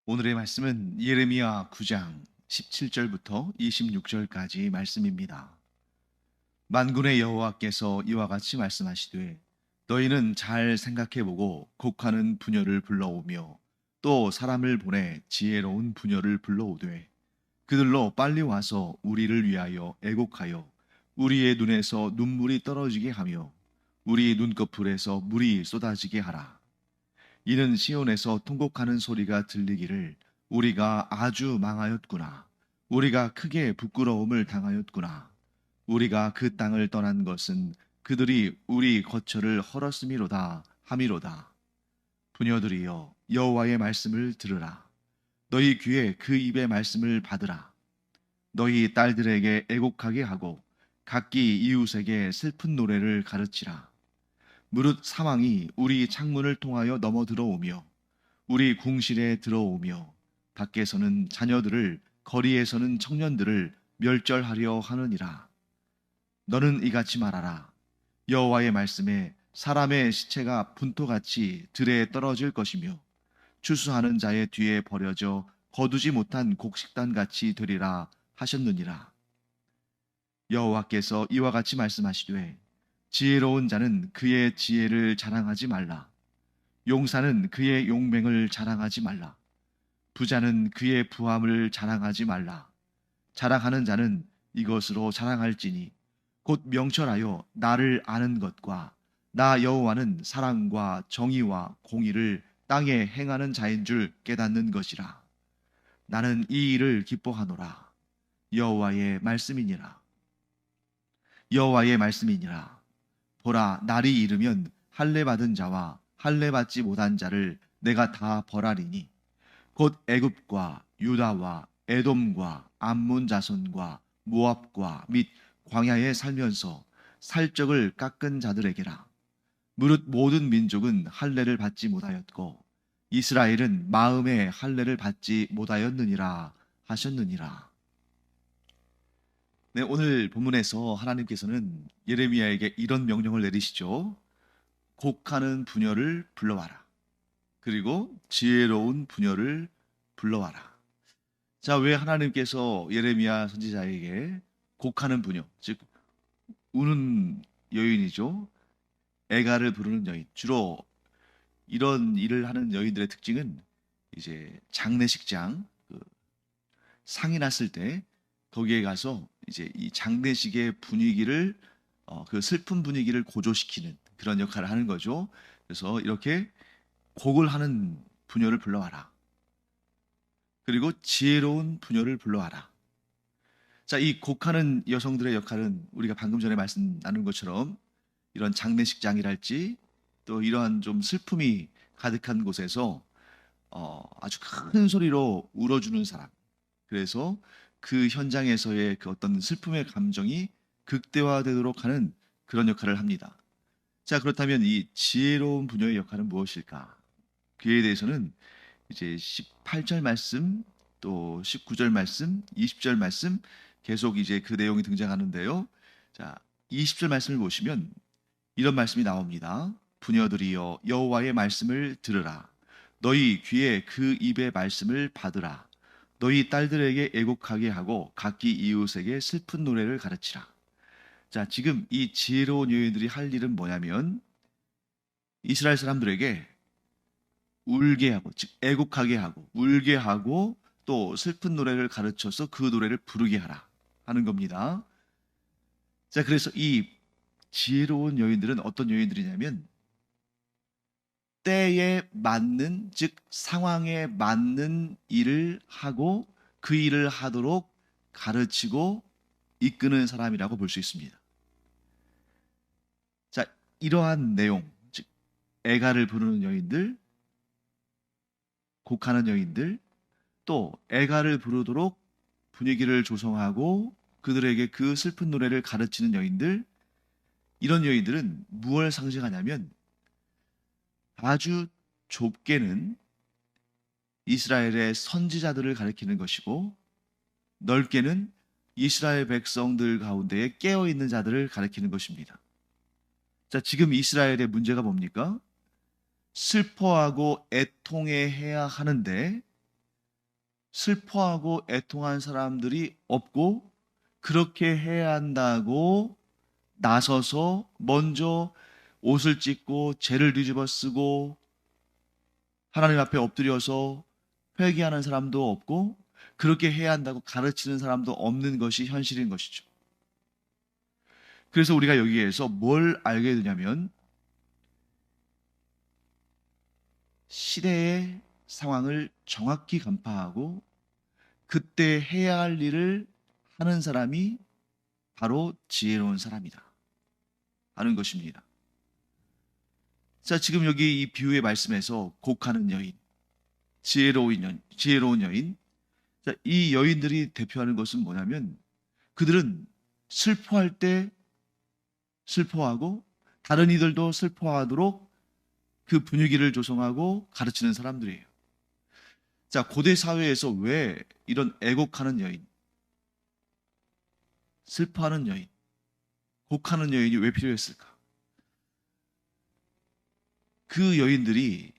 오늘의 말씀은 예레미야 9장 17절부터 26절까지 말씀입니다. 만군의 여호와께서 이와 같이 말씀하시되 너희는 잘 생각해보고 곡하는 부녀를 불러오며 또 사람을 보내 지혜로운 부녀를 불러오되 그들로 빨리 와서 우리를 위하여 애곡하여 우리의 눈에서 눈물이 떨어지게 하며 우리 눈꺼풀에서 물이 쏟아지게 하라. 이는 시온에서 통곡하는 소리가 들리기를 우리가 아주 망하였구나. 우리가 크게 부끄러움을 당하였구나. 우리가 그 땅을 떠난 것은 그들이 우리 거처를 헐었음이로다 함이로다. 부녀들이여 여호와의 말씀을 들으라. 너희 귀에 그 입의 말씀을 받으라. 너희 딸들에게 애곡하게 하고 각기 이웃에게 슬픈 노래를 가르치라. 무릇 사망이 우리 창문을 통하여 넘어 들어오며 우리 궁실에 들어오며 밖에서는 자녀들을 거리에서는 청년들을 멸절하려 하느니라. 너는 이같이 말하라. 여호와의 말씀에 사람의 시체가 분토같이 들에 떨어질 것이며 추수하는 자의 뒤에 버려져 거두지 못한 곡식단 같이 되리라 하셨느니라. 여호와께서 이와 같이 말씀하시되 지혜로운 자는 그의 지혜를 자랑하지 말라. 용사는 그의 용맹을 자랑하지 말라. 부자는 그의 부함을 자랑하지 말라. 자랑하는 자는 이것으로 자랑할지니 곧 명철하여 나를 아는 것과 나 여호와는 사랑과 정의와 공의를 땅에 행하는 자인 줄 깨닫는 것이라. 나는 이 일을 기뻐하노라. 여호와의 말씀이니라. 여호와의 말씀이니라. 보라, 날이 이르면 할례 받은 자와 할례 받지 못한 자를 내가 다 벌하리니 곧 애굽과 유다와 에돔과 암몬 자손과 모압과 및 광야에 살면서 살적을 깎은 자들에게라. 무릇 모든 민족은 할례를 받지 못하였고 이스라엘은 마음에 할례를 받지 못하였느니라 하셨느니라. 네, 오늘 본문에서 하나님께서는 예레미야에게 이런 명령을 내리시죠. 곡하는 부녀를 불러와라. 그리고 지혜로운 부녀를 불러와라. 자, 왜 하나님께서 예레미야 선지자에게 곡하는 부녀, 즉 우는 여인이죠. 애가를 부르는 여인. 주로 이런 일을 하는 여인들의 특징은 이제 장례식장, 상이 났을 때 거기에 가서 이제 이 장례식의 분위기를 그 슬픈 분위기를 고조시키는 그런 역할을 하는 거죠. 그래서 이렇게 곡을 하는 부녀를 불러와라. 그리고 지혜로운 부녀를 불러와라. 자, 이 곡하는 여성들의 역할은 우리가 방금 전에 말씀 나눈 것처럼 이런 장례식장이랄지 또 이러한 좀 슬픔이 가득한 곳에서 아주 큰 소리로 울어주는 사람. 그래서 그 현장에서의 그 어떤 슬픔의 감정이 극대화되도록 하는 그런 역할을 합니다. 자, 그렇다면 이 지혜로운 부녀의 역할은 무엇일까? 그에 대해서는 이제 18절 말씀, 또 19절 말씀, 20절 말씀 계속 이제 그 내용이 등장하는데요. 자, 20절 말씀을 보시면 이런 말씀이 나옵니다. 부녀들이여 여호와의 말씀을 들으라. 너희 귀에 그 입의 말씀을 받으라. 너희 딸들에게 애곡하게 하고 각기 이웃에게 슬픈 노래를 가르치라. 자, 지금 이 지혜로운 여인들이 할 일은 뭐냐면 이스라엘 사람들에게 울게 하고, 즉 애곡하게 하고, 울게 하고 또 슬픈 노래를 가르쳐서 그 노래를 부르게 하라 하는 겁니다. 자, 그래서 이 지혜로운 여인들은 어떤 여인들이냐면 때에 맞는, 즉 상황에 맞는 일을 하고 그 일을 하도록 가르치고 이끄는 사람이라고 볼 수 있습니다. 자, 이러한 내용, 즉 애가를 부르는 여인들, 곡하는 여인들, 또 애가를 부르도록 분위기를 조성하고 그들에게 그 슬픈 노래를 가르치는 여인들, 이런 여인들은 무엇을 상징하냐면 아주 좁게는 이스라엘의 선지자들을 가리키는 것이고 넓게는 이스라엘 백성들 가운데에 깨어있는 자들을 가리키는 것입니다. 자, 지금 이스라엘의 문제가 뭡니까? 슬퍼하고 애통해 해야 하는데 슬퍼하고 애통한 사람들이 없고 그렇게 해야 한다고 나서서 먼저 옷을 찢고 죄를 뒤집어 쓰고 하나님 앞에 엎드려서 회개하는 사람도 없고 그렇게 해야 한다고 가르치는 사람도 없는 것이 현실인 것이죠. 그래서 우리가 여기에서 뭘 알게 되냐면 시대의 상황을 정확히 간파하고 그때 해야 할 일을 하는 사람이 바로 지혜로운 사람이다 하는 것입니다. 자, 지금 여기 이 비유의 말씀에서 곡하는 여인, 지혜로운 여인. 자, 이 여인들이 대표하는 것은 뭐냐면 그들은 슬퍼할 때 슬퍼하고 다른 이들도 슬퍼하도록 그 분위기를 조성하고 가르치는 사람들이에요. 자, 고대 사회에서 왜 이런 애곡하는 여인, 슬퍼하는 여인, 곡하는 여인이 왜 필요했을까? 그 여인들이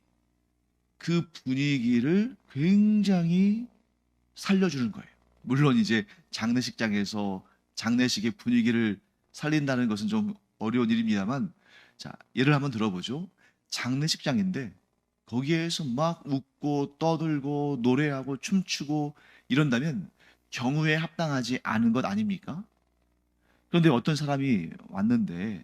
그 분위기를 굉장히 살려주는 거예요. 물론 이제 장례식장에서 장례식의 분위기를 살린다는 것은 좀 어려운 일입니다만, 자, 예를 한번 들어보죠. 장례식장인데 거기에서 막 웃고 떠들고 노래하고 춤추고 이런다면 경우에 합당하지 않은 것 아닙니까? 그런데 어떤 사람이 왔는데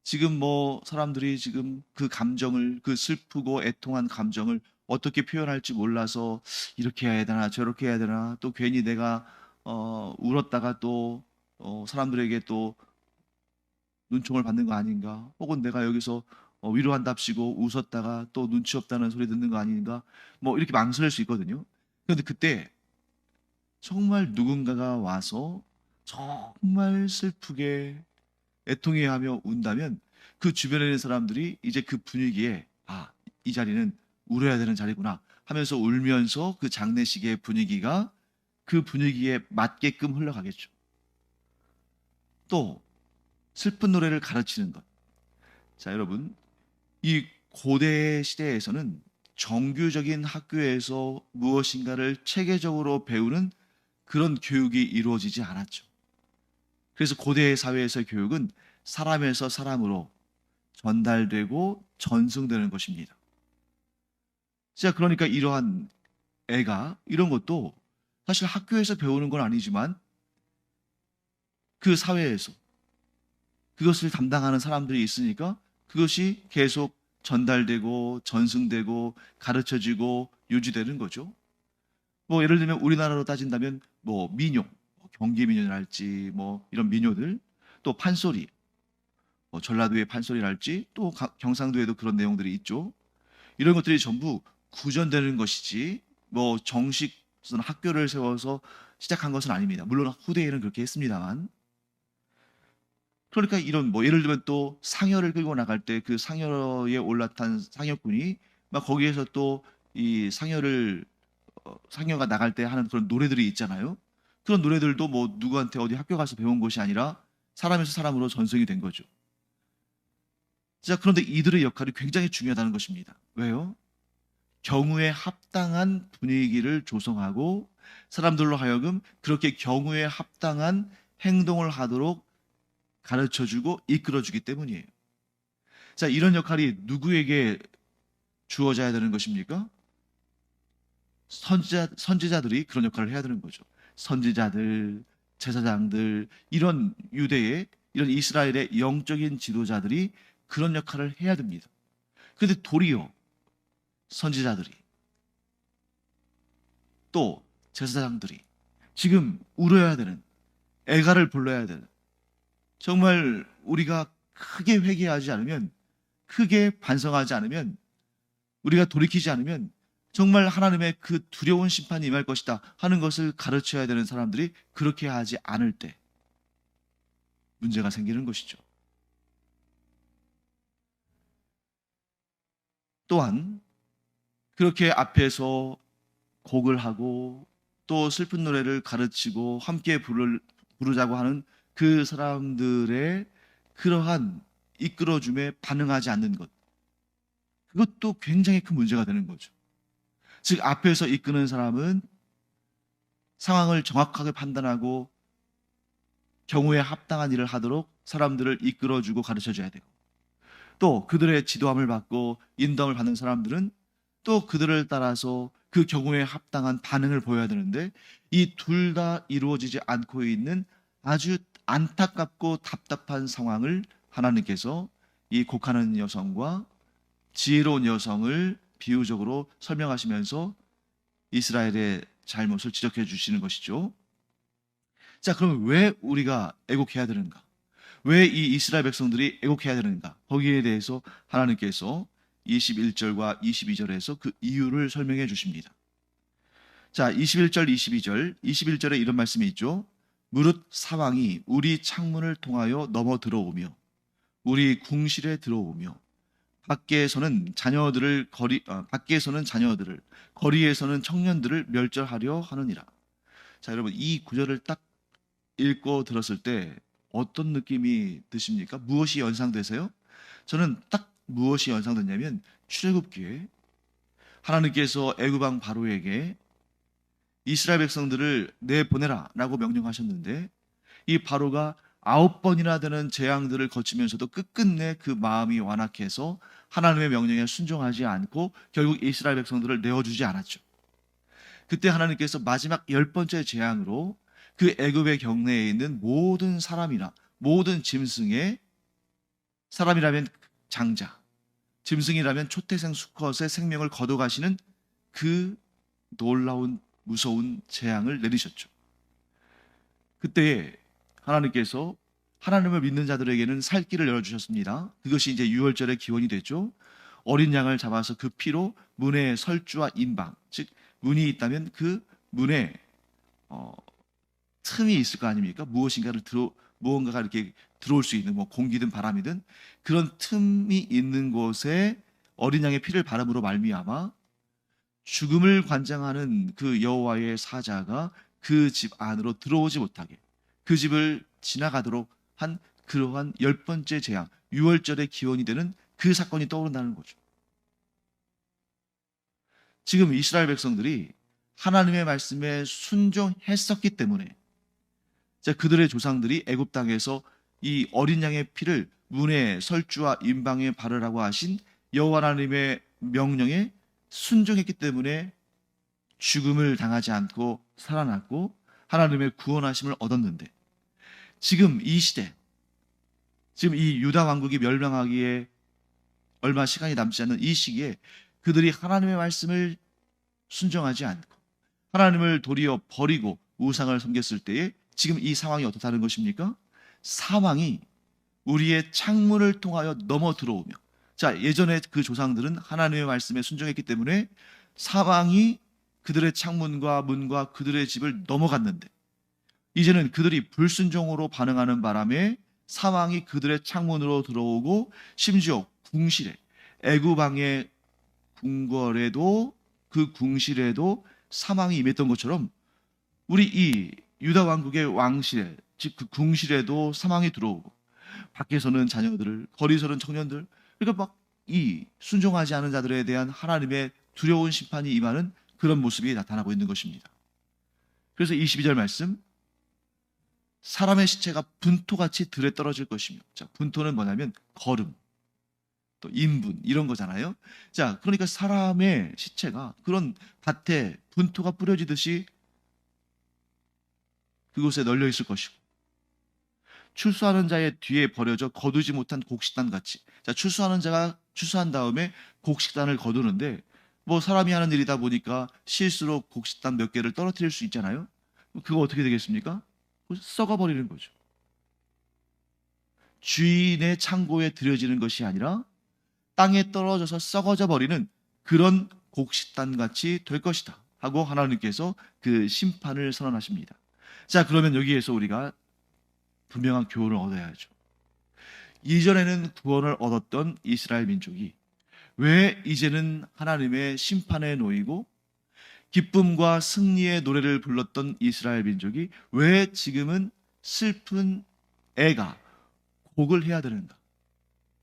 지금 뭐 사람들이 지금 그 감정을, 그 슬프고 애통한 감정을 어떻게 표현할지 몰라서 이렇게 해야 되나 저렇게 해야 되나, 또 괜히 내가 울었다가 또 사람들에게 또 눈총을 받는 거 아닌가, 혹은 내가 여기서 위로한답시고 웃었다가 또 눈치 없다는 소리 듣는 거 아닌가, 뭐 이렇게 망설일 수 있거든요. 그런데 그때 정말 누군가가 와서 정말 슬프게 애통해하며 운다면 그 주변에 있는 사람들이 이제 그 분위기에, 아, 이 자리는 울어야 되는 자리구나 하면서 울면서 그 장례식의 분위기가 그 분위기에 맞게끔 흘러가겠죠. 또 슬픈 노래를 가르치는 것. 자, 여러분, 이 고대 시대에서는 정규적인 학교에서 무엇인가를 체계적으로 배우는 그런 교육이 이루어지지 않았죠. 그래서 고대 사회에서의 교육은 사람에서 사람으로 전달되고 전승되는 것입니다. 자, 그러니까 이러한 애가 이런 것도 사실 학교에서 배우는 건 아니지만 그 사회에서 그것을 담당하는 사람들이 있으니까 그것이 계속 전달되고 전승되고 가르쳐지고 유지되는 거죠. 뭐 예를 들면 우리나라로 따진다면 뭐 민요, 경기 민요랄지 뭐 이런 민요들, 또 판소리, 뭐 전라도의 판소리랄지 또 경상도에도 그런 내용들이 있죠. 이런 것들이 전부 구전되는 것이지 뭐 정식 무슨 학교를 세워서 시작한 것은 아닙니다. 물론 후대에는 그렇게 했습니다만. 그러니까 이런 뭐 예를 들면 또 상여를 끌고 나갈 때 그 상여에 올라탄 상여꾼이 막 거기에서 또 이 상여를 상여가 나갈 때 하는 그런 노래들이 있잖아요. 그런 노래들도 뭐 누구한테 어디 학교 가서 배운 것이 아니라 사람에서 사람으로 전승이 된 거죠. 자, 그런데 이들의 역할이 굉장히 중요하다는 것입니다. 왜요? 경우에 합당한 분위기를 조성하고 사람들로 하여금 그렇게 경우에 합당한 행동을 하도록 가르쳐주고 이끌어주기 때문이에요. 자, 이런 역할이 누구에게 주어져야 되는 것입니까? 선지자들이 그런 역할을 해야 되는 거죠. 선지자들, 제사장들, 이런 유대의, 이런 이스라엘의 영적인 지도자들이 그런 역할을 해야 됩니다. 그런데 도리어 선지자들이, 또 제사장들이 지금 울어야 되는, 애가를 불러야 되는, 정말 우리가 크게 회개하지 않으면, 크게 반성하지 않으면, 우리가 돌이키지 않으면 정말 하나님의 그 두려운 심판이 임할 것이다 하는 것을 가르쳐야 되는 사람들이 그렇게 하지 않을 때 문제가 생기는 것이죠. 또한 그렇게 앞에서 곡을 하고 또 슬픈 노래를 가르치고 함께 부르자고 하는 그 사람들의 그러한 이끌어줌에 반응하지 않는 것, 그것도 굉장히 큰 문제가 되는 거죠. 즉 앞에서 이끄는 사람은 상황을 정확하게 판단하고 경우에 합당한 일을 하도록 사람들을 이끌어주고 가르쳐줘야 되고, 또 그들의 지도함을 받고 인도함을 받는 사람들은 또 그들을 따라서 그 경우에 합당한 반응을 보여야 되는데, 이 둘 다 이루어지지 않고 있는 아주 안타깝고 답답한 상황을 하나님께서 이 곡하는 여성과 지혜로운 여성을 비유적으로 설명하시면서 이스라엘의 잘못을 지적해 주시는 것이죠. 자, 그러면 왜 우리가 애곡해야 되는가? 왜 이 이스라엘 백성들이 애곡해야 되는가? 거기에 대해서 하나님께서 21절과 22절에서 그 이유를 설명해 주십니다. 자, 21절, 22절, 21절에 이런 말씀이 있죠. 무릇 사왕이 우리 창문을 통하여 넘어 들어오며 우리 궁실에 들어오며 밖에서는 자녀들을 거리에서는 청년들을 멸절하려 하느니라. 자, 여러분, 이 구절을 딱 읽고 들었을 때 어떤 느낌이 드십니까? 무엇이 연상되세요? 저는 딱 무엇이 연상됐냐면 출애굽기에 하나님께서 애굽 왕 바로에게 이스라엘 백성들을 내보내라라고 명령하셨는데, 이 바로가 9번이나 되는 재앙들을 거치면서도 끝끝내 그 마음이 완악해서 하나님의 명령에 순종하지 않고 결국 이스라엘 백성들을 내어주지 않았죠. 그때 하나님께서 마지막 10번째 재앙으로 그 애굽의 경내에 있는 모든 사람이나 모든 짐승의, 사람이라면 장자, 짐승이라면 초태생 수컷의 생명을 거둬가시는 그 놀라운 무서운 재앙을 내리셨죠. 그때에 하나님께서 하나님을 믿는 자들에게는 살 길을 열어주셨습니다. 그것이 이제 유월절의 기원이 됐죠. 어린 양을 잡아서 그 피로 문의 설주와 임방, 즉 문이 있다면 그 문에 틈이 있을 거 아닙니까? 무언가가 이렇게 들어올 수 있는, 뭐 공기든 바람이든 그런 틈이 있는 곳에 어린 양의 피를 바름으로 말미암아 죽음을 관장하는 그 여호와의 사자가 그 집 안으로 들어오지 못하게, 그 집을 지나가도록 한 그러한 10번째 재앙, 유월절의 기원이 되는 그 사건이 떠오른다는 거죠. 지금 이스라엘 백성들이 하나님의 말씀에 순종했었기 때문에, 자, 그들의 조상들이 애굽 땅에서 이 어린 양의 피를 문에 설주와 임방에 바르라고 하신 여호와 하나님의 명령에 순종했기 때문에 죽음을 당하지 않고 살아났고 하나님의 구원하심을 얻었는데, 지금 이 시대, 지금 이 유다 왕국이 멸망하기에 얼마 시간이 남지 않는 이 시기에 그들이 하나님의 말씀을 순종하지 않고 하나님을 도리어 버리고 우상을 섬겼을 때에 지금 이 상황이 어떻다는 것입니까? 사망이 우리의 창문을 통하여 넘어 들어오며, 자, 예전에 그 조상들은 하나님의 말씀에 순종했기 때문에 사망이 그들의 창문과 문과 그들의 집을 넘어갔는데, 이제는 그들이 불순종으로 반응하는 바람에 사망이 그들의 창문으로 들어오고 심지어 궁실에, 애굽 왕의 궁궐에도, 그 궁실에도 사망이 임했던 것처럼 우리 이 유다 왕국의 왕실에, 즉 그 궁실에도 사망이 들어오고 밖에서는 자녀들을, 거리에서는 청년들, 그러니까 막 이 순종하지 않은 자들에 대한 하나님의 두려운 심판이 임하는 그런 모습이 나타나고 있는 것입니다. 그래서 22절 말씀, 사람의 시체가 분토같이 들에 떨어질 것이며, 자, 분토는 뭐냐면 거름, 또 인분 이런 거잖아요. 자, 그러니까 사람의 시체가 그런 밭에 분토가 뿌려지듯이 그곳에 널려 있을 것이고, 출수하는 자의 뒤에 버려져 거두지 못한 곡식단 같이, 자, 출수하는 자가 출수한 다음에 곡식단을 거두는데, 뭐 사람이 하는 일이다 보니까 실수로 곡식단 몇 개를 떨어뜨릴 수 있잖아요. 그거 어떻게 되겠습니까? 썩어버리는 거죠. 주인의 창고에 들여지는 것이 아니라 땅에 떨어져서 썩어져 버리는 그런 곡식단 같이 될 것이다 하고 하나님께서 그 심판을 선언하십니다. 자, 그러면 여기에서 우리가 분명한 교훈을 얻어야죠. 이전에는 구원을 얻었던 이스라엘 민족이 왜 이제는 하나님의 심판에 놓이고 기쁨과 승리의 노래를 불렀던 이스라엘 민족이 왜 지금은 슬픈 애가 곡을 해야 되는가?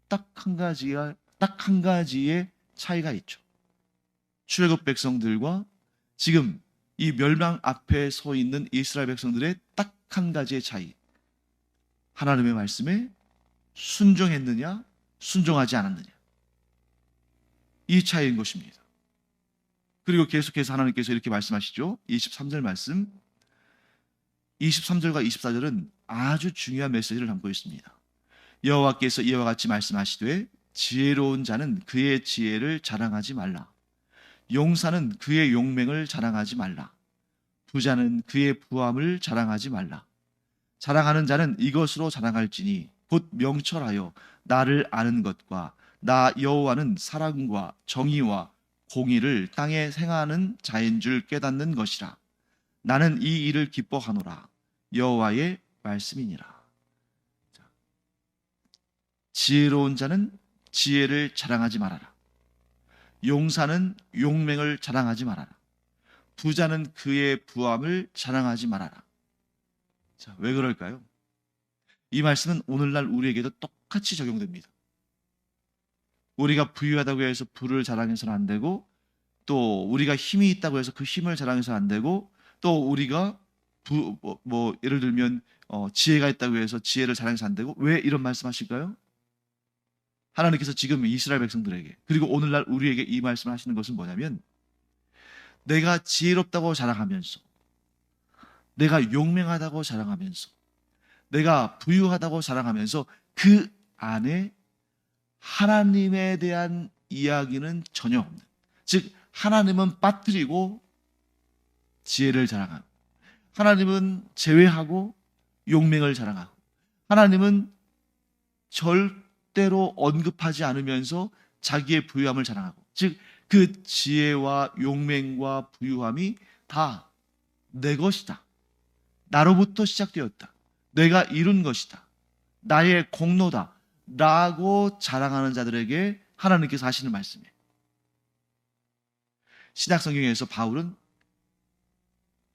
딱 한 가지의 차이가 있죠. 출애굽 백성들과 지금 이 멸망 앞에 서 있는 이스라엘 백성들의 딱 한 가지의 차이. 하나님의 말씀에 순종했느냐, 순종하지 않았느냐. 이 차이인 것입니다. 그리고 계속해서 하나님께서 이렇게 말씀하시죠. 23절 말씀. 23절과 24절은 아주 중요한 메시지를 담고 있습니다. 여호와께서 이와 같이 말씀하시되 지혜로운 자는 그의 지혜를 자랑하지 말라. 용사는 그의 용맹을 자랑하지 말라. 부자는 그의 부함을 자랑하지 말라. 자랑하는 자는 이것으로 자랑할지니 곧 명철하여 나를 아는 것과 나 여호와는 사랑과 정의와 공의를 땅에 행하는 자인 줄 깨닫는 것이라. 나는 이 일을 기뻐하노라. 여호와의 말씀이니라. 지혜로운 자는 지혜를 자랑하지 말아라. 용사는 용맹을 자랑하지 말아라. 부자는 그의 부함을 자랑하지 말아라. 자, 왜 그럴까요? 이 말씀은 오늘날 우리에게도 똑같이 적용됩니다. 우리가 부유하다고 해서 부를 자랑해서는 안 되고, 또 우리가 힘이 있다고 해서 그 힘을 자랑해서 안 되고, 또 우리가 예를 들면 지혜가 있다고 해서 지혜를 자랑해서 안 되고. 왜 이런 말씀하실까요? 하나님께서 지금 이스라엘 백성들에게, 그리고 오늘날 우리에게 이 말씀을 하시는 것은 뭐냐면, 내가 지혜롭다고 자랑하면서, 내가 용맹하다고 자랑하면서, 내가 부유하다고 자랑하면서 그 안에 하나님에 대한 이야기는 전혀 없는, 즉 하나님은 빠뜨리고 지혜를 자랑하고, 하나님은 제외하고 용맹을 자랑하고, 하나님은 절대로 언급하지 않으면서 자기의 부유함을 자랑하고, 즉 그 지혜와 용맹과 부유함이 다 내 것이다, 나로부터 시작되었다, 내가 이룬 것이다, 나의 공로다 라고 자랑하는 자들에게 하나님께서 하시는 말씀이에요. 신약성경에서 바울은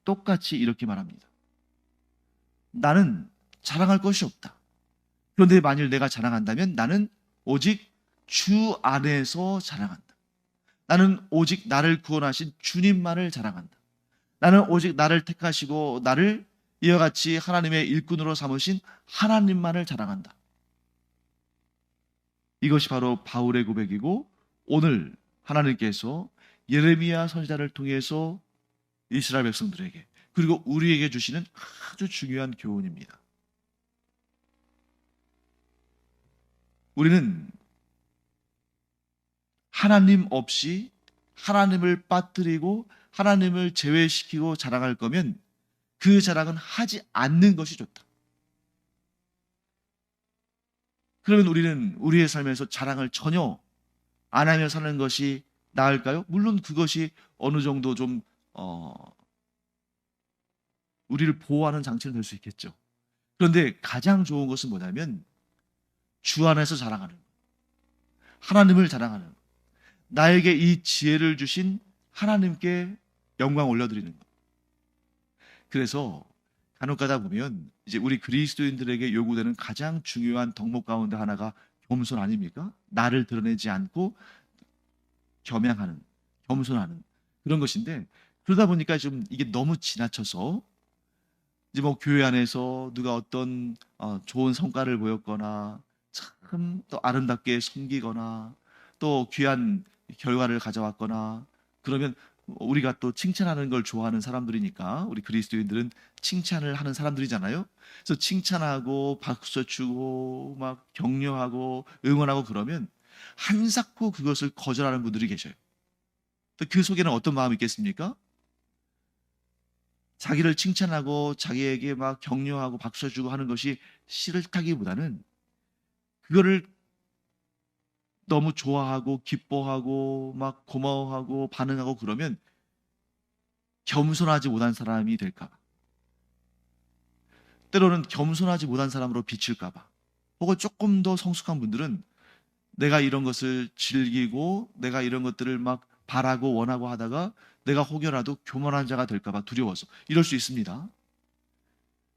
똑같이 이렇게 말합니다. 나는 자랑할 것이 없다. 그런데 만일 내가 자랑한다면 나는 오직 주 안에서 자랑한다. 나는 오직 나를 구원하신 주님만을 자랑한다. 나는 오직 나를 택하시고 나를 이와 같이 하나님의 일꾼으로 삼으신 하나님만을 자랑한다. 이것이 바로 바울의 고백이고, 오늘 하나님께서 예레미야 선지자를 통해서 이스라엘 백성들에게, 그리고 우리에게 주시는 아주 중요한 교훈입니다. 우리는 하나님 없이 하나님을 빠뜨리고 하나님을 제외시키고 자랑할 거면 그 자랑은 하지 않는 것이 좋다. 그러면 우리는 우리의 삶에서 자랑을 전혀 안 하며 사는 것이 나을까요? 물론 그것이 어느 정도 좀 우리를 보호하는 장치는 될 수 있겠죠. 그런데 가장 좋은 것은 뭐냐면 주 안에서 자랑하는 것, 하나님을 자랑하는 것, 나에게 이 지혜를 주신 하나님께 영광 올려드리는 것. 그래서 간혹 가다 보면 이제 우리 그리스도인들에게 요구되는 가장 중요한 덕목 가운데 하나가 겸손 아닙니까? 나를 드러내지 않고 겸양하는, 겸손하는 그런 것인데, 그러다 보니까 좀 이게 너무 지나쳐서 이제 뭐 교회 안에서 누가 어떤 좋은 성과를 보였거나 참 또 아름답게 섬기거나 또 귀한 결과를 가져왔거나 그러면 우리가 또 칭찬하는 걸 좋아하는 사람들이니까, 우리 그리스도인들은 칭찬을 하는 사람들이잖아요. 그래서 칭찬하고 박수 치고 막 격려하고 응원하고 그러면 한사코 그것을 거절하는 분들이 계셔요. 또 그 속에는 어떤 마음이 있겠습니까? 자기를 칭찬하고 자기에게 막 격려하고 박수 주고 하는 것이 싫다기보다는 그거를 너무 좋아하고 기뻐하고 막 고마워하고 반응하고 그러면 겸손하지 못한 사람이 될까 봐, 때로는 겸손하지 못한 사람으로 비칠까 봐, 혹은 조금 더 성숙한 분들은 내가 이런 것을 즐기고 내가 이런 것들을 막 바라고 원하고 하다가 내가 혹여라도 교만한 자가 될까 봐 두려워서 이럴 수 있습니다.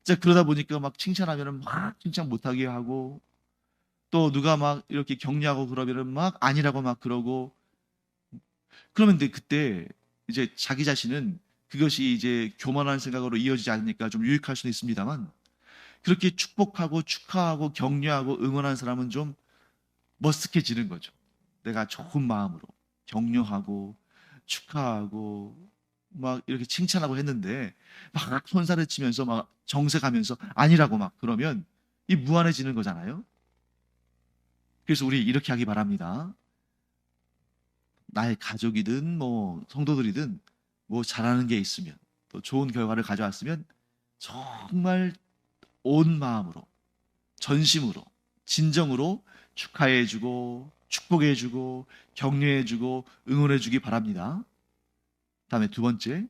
자, 그러다 보니까 막 칭찬하면은 막 칭찬 못하게 하고, 또 누가 막 이렇게 격려하고 그러면은 막 아니라고 막 그러고, 그러면 근데 그때 이제 자기 자신은 그것이 이제 교만한 생각으로 이어지지 않으니까 좀 유익할 수는 있습니다만, 그렇게 축복하고 축하하고 격려하고 응원하는 사람은 좀 머쓱해지는 거죠. 내가 좋은 마음으로 격려하고 축하하고 막 이렇게 칭찬하고 했는데 막 손살을 치면서 막 정색하면서 아니라고 막 그러면 이 무한해지는 거잖아요. 그래서 우리 이렇게 하기 바랍니다. 나의 가족이든 뭐 성도들이든 뭐 잘하는 게 있으면 또 좋은 결과를 가져왔으면 정말 온 마음으로 전심으로 진정으로 축하해주고 축복해주고 격려해주고 응원해주기 바랍니다. 다음에 두 번째,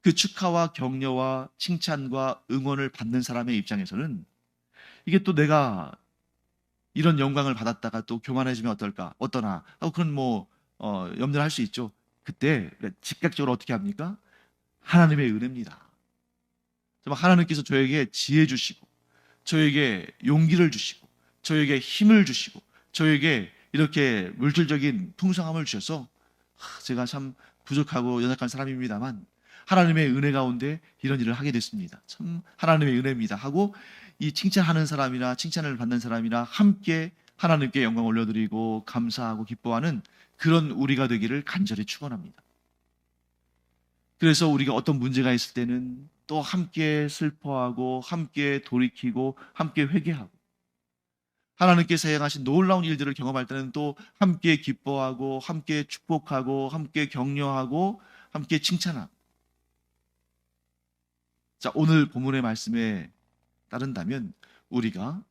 그 축하와 격려와 칭찬과 응원을 받는 사람의 입장에서는 이게 또 내가 이런 영광을 받았다가 또 교만해지면 어떨까 어떠나 하고 그런 뭐 염려를 할 수 있죠. 그때 즉각적으로 어떻게 합니까? 하나님의 은혜입니다. 정말 하나님께서 저에게 지혜 주시고 저에게 용기를 주시고 저에게 힘을 주시고 저에게 이렇게 물질적인 풍성함을 주셔서 제가 참 부족하고 연약한 사람입니다만 하나님의 은혜 가운데 이런 일을 하게 됐습니다. 참 하나님의 은혜입니다 하고 이 칭찬하는 사람이나 칭찬을 받는 사람이나 함께 하나님께 영광 올려드리고 감사하고 기뻐하는 그런 우리가 되기를 간절히 축원합니다. 그래서 우리가 어떤 문제가 있을 때는 또 함께 슬퍼하고 함께 돌이키고 함께 회개하고 하나님께서 행하신 놀라운 일들을 경험할 때는 또 함께 기뻐하고 함께 축복하고 함께 격려하고 함께 칭찬하고. 자, 오늘 본문의 말씀에 따른다면 우리가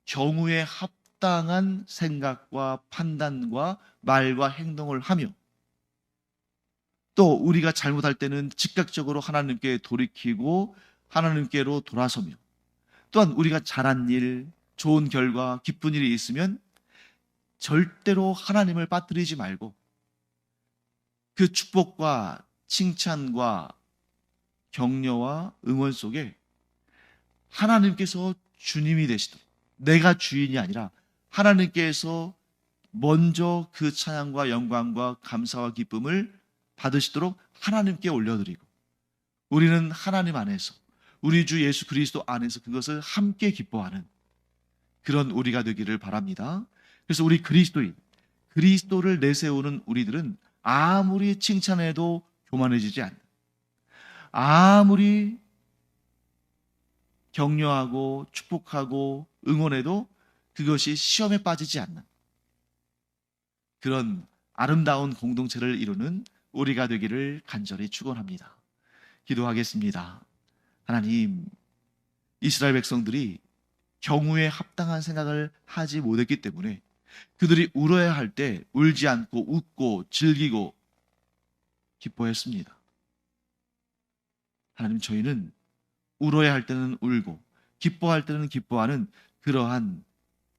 경우에 합당한 생각과 판단과 말과 행동을 하며 또 우리가 잘못할 때는 즉각적으로 하나님께 돌이키고 하나님께로 돌아서며 또한 우리가 잘한 일, 좋은 결과, 기쁜 일이 있으면 절대로 하나님을 빠뜨리지 말고 그 축복과 칭찬과 격려와 응원 속에 하나님께서 주님이 되시도록 내가 주인이 아니라 하나님께서 먼저 그 찬양과 영광과 감사와 기쁨을 받으시도록 하나님께 올려드리고 우리는 하나님 안에서 우리 주 예수 그리스도 안에서 그것을 함께 기뻐하는 그런 우리가 되기를 바랍니다. 그래서 우리 그리스도인, 그리스도를 내세우는 우리들은 아무리 칭찬해도 교만해지지 않는, 아무리 격려하고 축복하고 응원해도 그것이 시험에 빠지지 않는 그런 아름다운 공동체를 이루는 우리가 되기를 간절히 축원합니다. 기도하겠습니다. 하나님, 이스라엘 백성들이 경우에 합당한 생각을 하지 못했기 때문에 그들이 울어야 할 때 울지 않고 웃고 즐기고 기뻐했습니다. 하나님, 저희는 울어야 할 때는 울고 기뻐할 때는 기뻐하는 그러한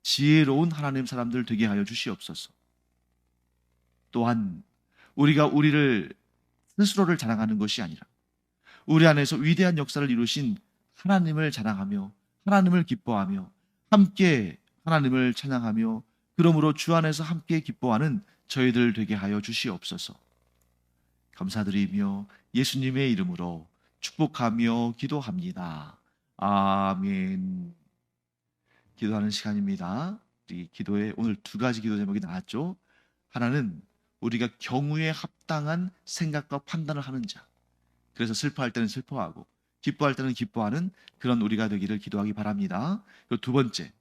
지혜로운 하나님 사람들 되게 하여 주시옵소서. 또한 우리가 우리를 스스로를 자랑하는 것이 아니라 우리 안에서 위대한 역사를 이루신 하나님을 자랑하며 하나님을 기뻐하며 함께 하나님을 찬양하며 그러므로 주 안에서 함께 기뻐하는 저희들 되게 하여 주시옵소서. 감사드리며 예수님의 이름으로 축복하며 기도합니다. 아멘. 기도하는 시간입니다. 우리 기도에 오늘 두 가지 기도 제목이 나왔죠. 하나는 우리가 경우에 합당한 생각과 판단을 하는 자. 그래서 슬퍼할 때는 슬퍼하고 기뻐할 때는 기뻐하는 그런 우리가 되기를 기도하기 바랍니다. 그리고 두 번째,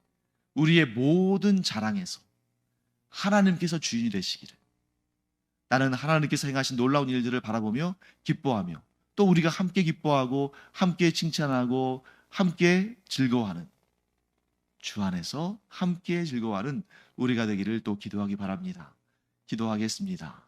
우리의 모든 자랑에서 하나님께서 주인이 되시기를. 나는 하나님께서 행하신 놀라운 일들을 바라보며 기뻐하며 또 우리가 함께 기뻐하고 함께 칭찬하고 함께 즐거워하는 주 안에서 함께 즐거워하는 우리가 되기를 또 기도하기 바랍니다. 기도하겠습니다.